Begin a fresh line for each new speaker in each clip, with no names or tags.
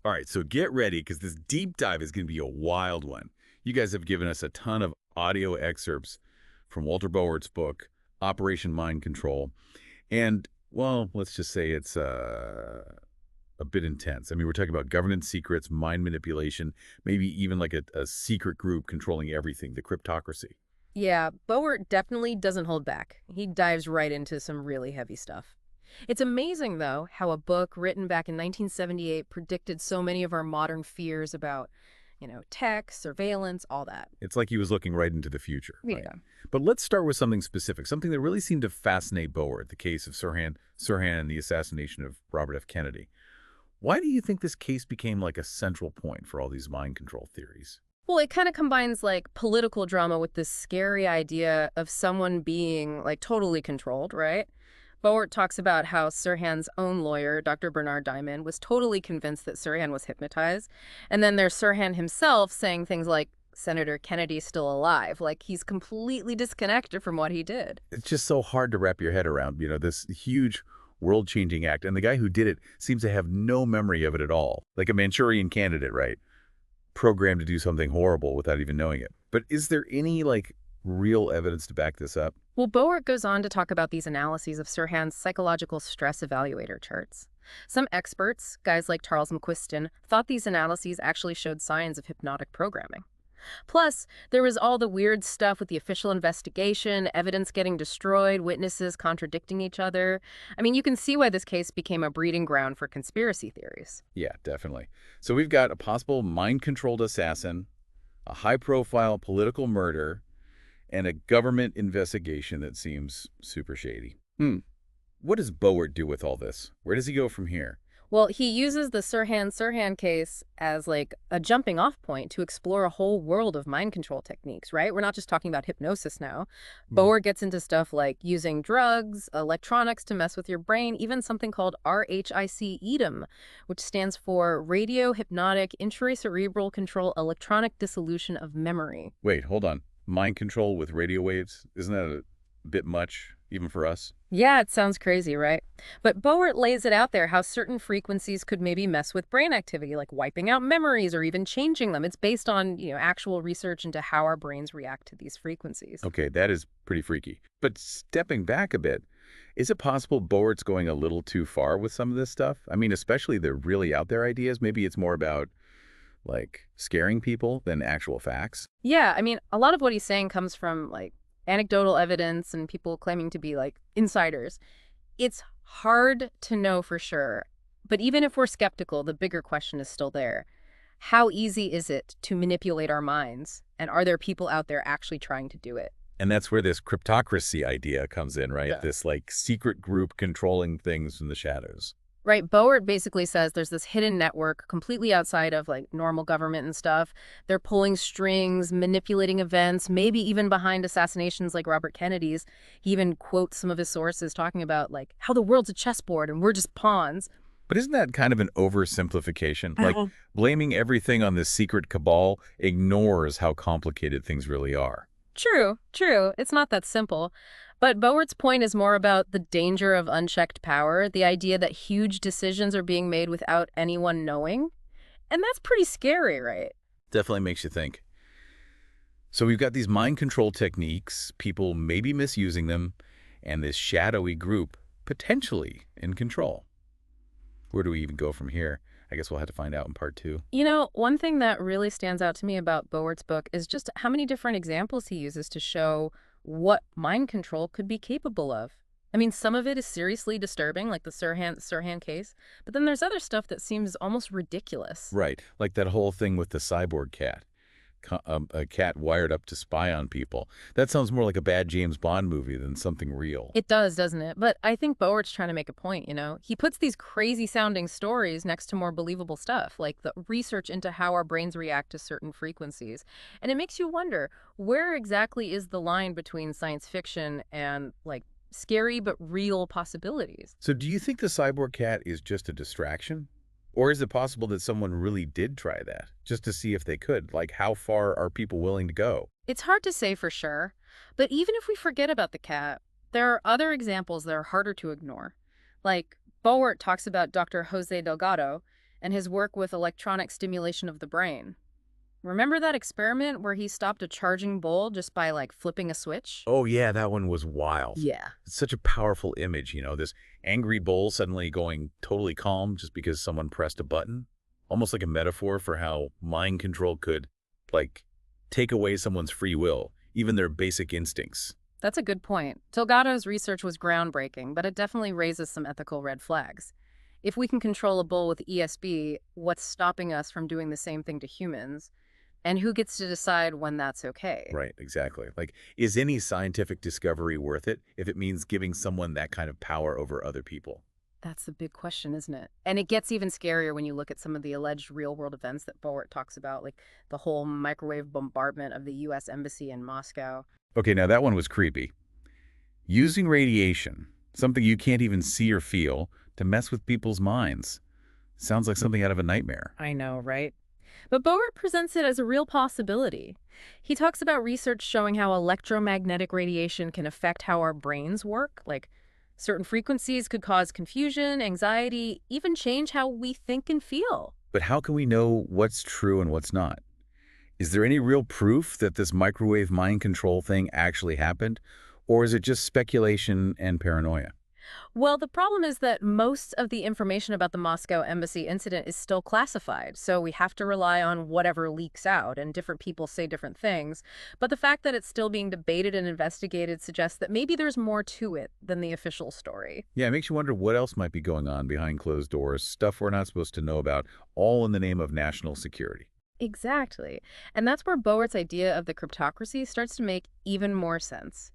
All right, so get ready because this deep dive is going to be a wild one. You guys have given us a ton of audio excerpts from Walter Bowart's book, Operation Mind Control. And, well, let's just say it's a bit intense. I mean, we're talking about governance secrets, mind manipulation, maybe even like a secret group controlling everything, the cryptocracy.
Yeah, Bowart definitely doesn't hold back. He dives right into some really heavy stuff. It's amazing, though, how a book written back in 1978 predicted so many of our modern fears about, tech, surveillance, all that.
It's like he was looking right into the future, right?
Yeah.
But let's start with something specific, something that really seemed to fascinate Bowart, the case of Sirhan and the assassination of Robert F. Kennedy. Why do you think this case became like a central point for all these mind control theories?
Well, it kind of combines like political drama with this scary idea of someone being like totally controlled, right? Bowart talks about how Sirhan's own lawyer, Dr. Bernard Diamond, was totally convinced that Sirhan was hypnotized. And then there's Sirhan himself saying things like, Senator Kennedy's still alive, like he's completely disconnected from what he did.
It's just so hard to wrap your head around, this huge world-changing act. And the guy who did it seems to have no memory of it at all. Like a Manchurian candidate, right? Programmed to do something horrible without even knowing it. But is there any, like, real evidence to back this up?
Well, Bowart goes on to talk about these analyses of Sirhan's psychological stress evaluator charts. Some experts, guys like Charles McQuiston, thought these analyses actually showed signs of hypnotic programming. Plus, there was all the weird stuff with the official investigation, evidence getting destroyed, witnesses contradicting each other. I mean, you can see why this case became a breeding ground for conspiracy theories.
Yeah, definitely. So we've got a possible mind-controlled assassin, a high-profile political murder, and a government investigation that seems super shady. What does Bowart do with all this? Where does he go from here?
Well, he uses the Sirhan case as like a jumping off point to explore a whole world of mind control techniques, right? We're not just talking about hypnosis now.
Hmm.
Bowart gets into stuff like using drugs, electronics to mess with your brain, even something called RHIC-EDM, which stands for Radio Hypnotic Intracerebral Control Electronic Dissolution of Memory.
Wait, hold on. Mind control with radio waves? Isn't that a bit much, even for us?
Yeah, it sounds crazy, right? But Bowart lays it out there how certain frequencies could maybe mess with brain activity, like wiping out memories or even changing them. It's based on, actual research into how our brains react to these frequencies.
Okay, that is pretty freaky. But stepping back a bit, is it possible Bowart's going a little too far with some of this stuff? I mean, especially the really out there ideas. Maybe it's more about, like, scaring people than actual facts?
Yeah, I mean, a lot of what he's saying comes from like anecdotal evidence and people claiming to be like insiders. It's hard to know for sure. But even if we're skeptical, the bigger question is still there. How easy is it to manipulate our minds? And are there people out there actually trying to do it?
And that's where this cryptocracy idea comes in, right?
Yeah.
This, like, secret group controlling things from the shadows.
Right, Bowart basically says there's this hidden network completely outside of like normal government and stuff. They're pulling strings, manipulating events, maybe even behind assassinations like Robert Kennedy's. He even quotes some of his sources talking about like how the world's a chessboard and we're just pawns.
But isn't that kind of an oversimplification? Like, blaming everything on this secret cabal ignores how complicated things really are.
True, true. It's not that simple. But Bowart's point is more about the danger of unchecked power, the idea that huge decisions are being made without anyone knowing. And that's pretty scary, right?
Definitely makes you think. So we've got these mind control techniques, people maybe misusing them, and this shadowy group potentially in control. Where do we even go from here? I guess we'll have to find out in part 2.
One thing that really stands out to me about Bowart's book is just how many different examples he uses to show what mind control could be capable of. I mean, some of it is seriously disturbing, like the Sirhan case, but then there's other stuff that seems almost ridiculous.
Right, like that whole thing with the cyborg cat. A cat wired up to spy on people. That sounds more like a bad James Bond movie than something real.
It does, doesn't it? But I think Bowart's trying to make a point. He puts these crazy-sounding stories next to more believable stuff, like the research into how our brains react to certain frequencies. And it makes you wonder, where exactly is the line between science fiction and, like, scary but real possibilities?
So do you think the cyborg cat is just a distraction? Or is it possible that someone really did try that, just to see if they could? Like, how far are people willing to go?
It's hard to say for sure, but even if we forget about the cat, there are other examples that are harder to ignore. Like, Bowart talks about Dr. Jose Delgado, and his work with electronic stimulation of the brain. Remember that experiment where he stopped a charging bull just by, like, flipping a switch?
Oh, yeah, that one was wild.
Yeah.
It's such a powerful image, this angry bull suddenly going totally calm just because someone pressed a button. Almost like a metaphor for how mind control could, like, take away someone's free will, even their basic instincts.
That's a good point. Delgado's research was groundbreaking, but it definitely raises some ethical red flags. If we can control a bull with ESB, what's stopping us from doing the same thing to humans? And who gets to decide when that's okay?
Right, exactly. Like, is any scientific discovery worth it if it means giving someone that kind of power over other people?
That's the big question, isn't it? And it gets even scarier when you look at some of the alleged real-world events that Bowart talks about, like the whole microwave bombardment of the U.S. Embassy in Moscow.
Okay, now that one was creepy. Using radiation, something you can't even see or feel, to mess with people's minds. Sounds like something out of a nightmare.
I know, right? But Bowart presents it as a real possibility. He talks about research showing how electromagnetic radiation can affect how our brains work, like certain frequencies could cause confusion, anxiety, even change how we think and feel.
But how can we know what's true and what's not? Is there any real proof that this microwave mind control thing actually happened? Or is it just speculation and paranoia?
Well, the problem is that most of the information about the Moscow embassy incident is still classified, so we have to rely on whatever leaks out, and different people say different things. But the fact that it's still being debated and investigated suggests that maybe there's more to it than the official story.
Yeah, it makes you wonder what else might be going on behind closed doors, stuff we're not supposed to know about, all in the name of national security.
Exactly. And that's where Bowart's idea of the cryptocracy starts to make even more sense.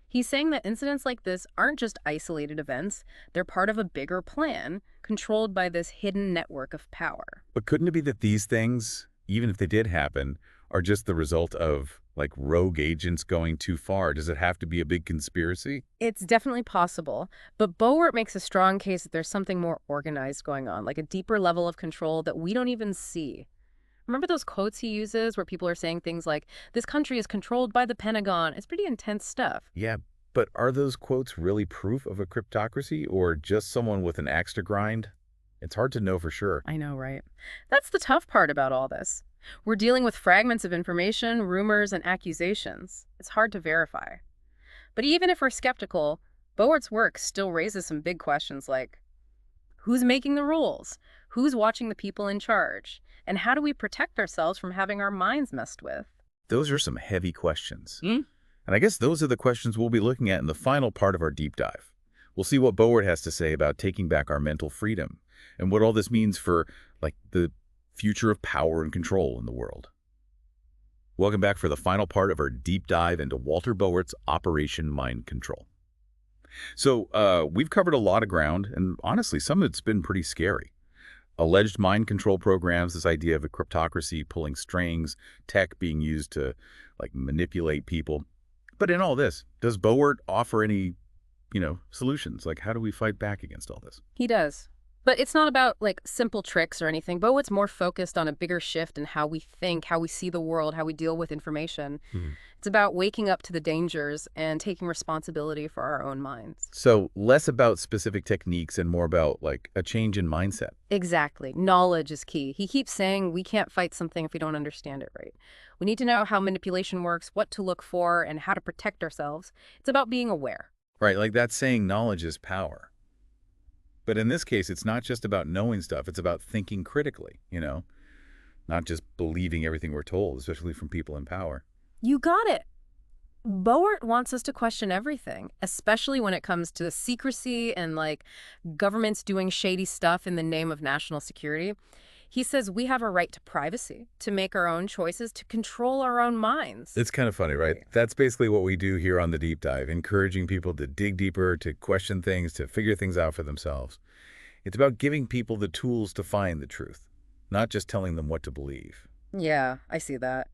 He's saying that incidents like this aren't just isolated events, they're part of a bigger plan, controlled by this hidden network of power.
But couldn't it be that these things, even if they did happen, are just the result of, like, rogue agents going too far? Does it have to be a big conspiracy?
It's definitely possible, but Bowart makes a strong case that there's something more organized going on, like a deeper level of control that we don't even see. Remember those quotes he uses where people are saying things like, this country is controlled by the Pentagon? It's pretty intense stuff.
Yeah, but are those quotes really proof of a cryptocracy or just someone with an axe to grind? It's hard to know for sure.
I know, right? That's the tough part about all this. We're dealing with fragments of information, rumors, and accusations. It's hard to verify. But even if we're skeptical, Bowart's work still raises some big questions like, who's making the rules? Who's watching the people in charge? And how do we protect ourselves from having our minds messed with?
Those are some heavy questions. And I guess those are the questions we'll be looking at in the final part of our deep dive. We'll see what Bowart has to say about taking back our mental freedom and what all this means for, like, the future of power and control in the world. Welcome back for the final part of our deep dive into Walter Bowart's Operation Mind Control. So we've covered a lot of ground, and honestly, some of it's been pretty scary. Alleged mind control programs, this idea of a cryptocracy pulling strings, tech being used to, like, manipulate people. But in all this, does Bowart offer any, solutions? Like, how do we fight back against all this?
He does. But it's not about, like, simple tricks or anything. Bowart's more focused on a bigger shift in how we think, how we see the world, how we deal with information. It's about waking up to the dangers and taking responsibility for our own minds.
So less about specific techniques and more about, like, a change in mindset.
Exactly. Knowledge is key. He keeps saying we can't fight something if we don't understand it right. We need to know how manipulation works, what to look for, and how to protect ourselves. It's about being aware.
Right, like that saying, knowledge is power. But in this case, it's not just about knowing stuff. It's about thinking critically, not just believing everything we're told, especially from people in power.
You got it. Bowart wants us to question everything, especially when it comes to secrecy and, like, governments doing shady stuff in the name of national security. He says we have a right to privacy, to make our own choices, to control our own minds.
It's kind of funny, right? That's basically what we do here on the Deep Dive, encouraging people to dig deeper, to question things, to figure things out for themselves. It's about giving people the tools to find the truth, not just telling them what to believe.
Yeah, I see that.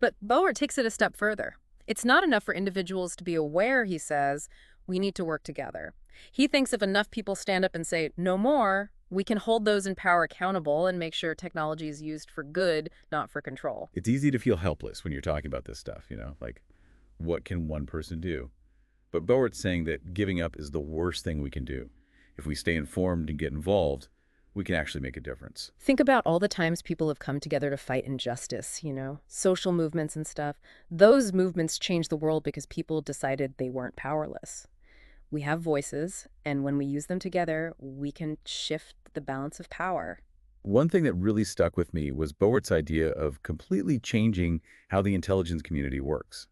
But Bowart takes it a step further. It's not enough for individuals to be aware, he says. We need to work together. He thinks if enough people stand up and say, no more, we can hold those in power accountable and make sure technology is used for good, not for control.
It's easy to feel helpless when you're talking about this stuff, like, what can one person do? But Bowart's saying that giving up is the worst thing we can do. If we stay informed and get involved, we can actually make a difference.
Think about all the times people have come together to fight injustice, social movements and stuff. Those movements changed the world because people decided they weren't powerless. We have voices, and when we use them together, we can shift the balance of power.
One thing that really stuck with me was Bowart's idea of completely changing how the intelligence community works.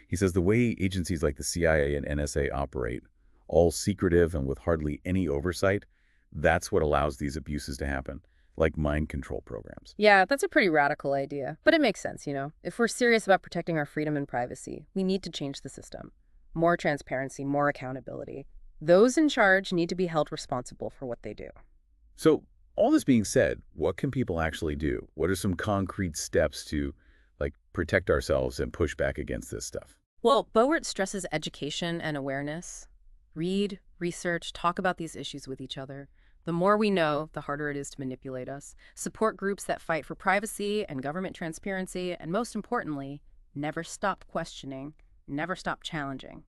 He says the way agencies like the CIA and NSA operate, all secretive and with hardly any oversight, that's what allows these abuses to happen, like mind control programs.
Yeah, that's a pretty radical idea, but it makes sense. If we're serious about protecting our freedom and privacy, we need to change the system. More transparency, more accountability. Those in charge need to be held responsible for what they do.
So, all this being said, what can people actually do? What are some concrete steps to, like, protect ourselves and push back against this stuff?
Well, Bowart stresses education and awareness. Read, research, talk about these issues with each other. The more we know, the harder it is to manipulate us. Support groups that fight for privacy and government transparency, and most importantly, never stop questioning, never stop challenging.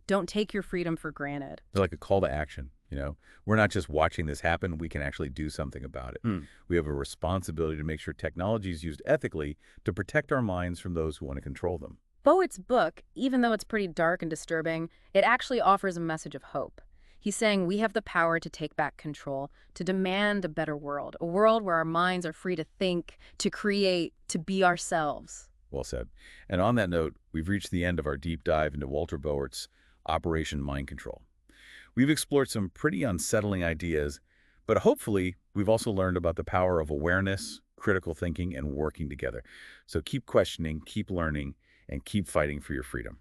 Don't take your freedom for granted.
They're like a call to action, you know? We're not just watching this happen, we can actually do something about it. We have a responsibility to make sure technology is used ethically to protect our minds from those who want to control them.
Bowart's book, even though it's pretty dark and disturbing, it actually offers a message of hope. He's saying we have the power to take back control, to demand a better world, a world where our minds are free to think, to create, to be ourselves.
Well said. And on that note, we've reached the end of our deep dive into Walter Bowart's Operation Mind Control. We've explored some pretty unsettling ideas, but hopefully we've also learned about the power of awareness, critical thinking, and working together. So keep questioning, keep learning, and keep fighting for your freedom.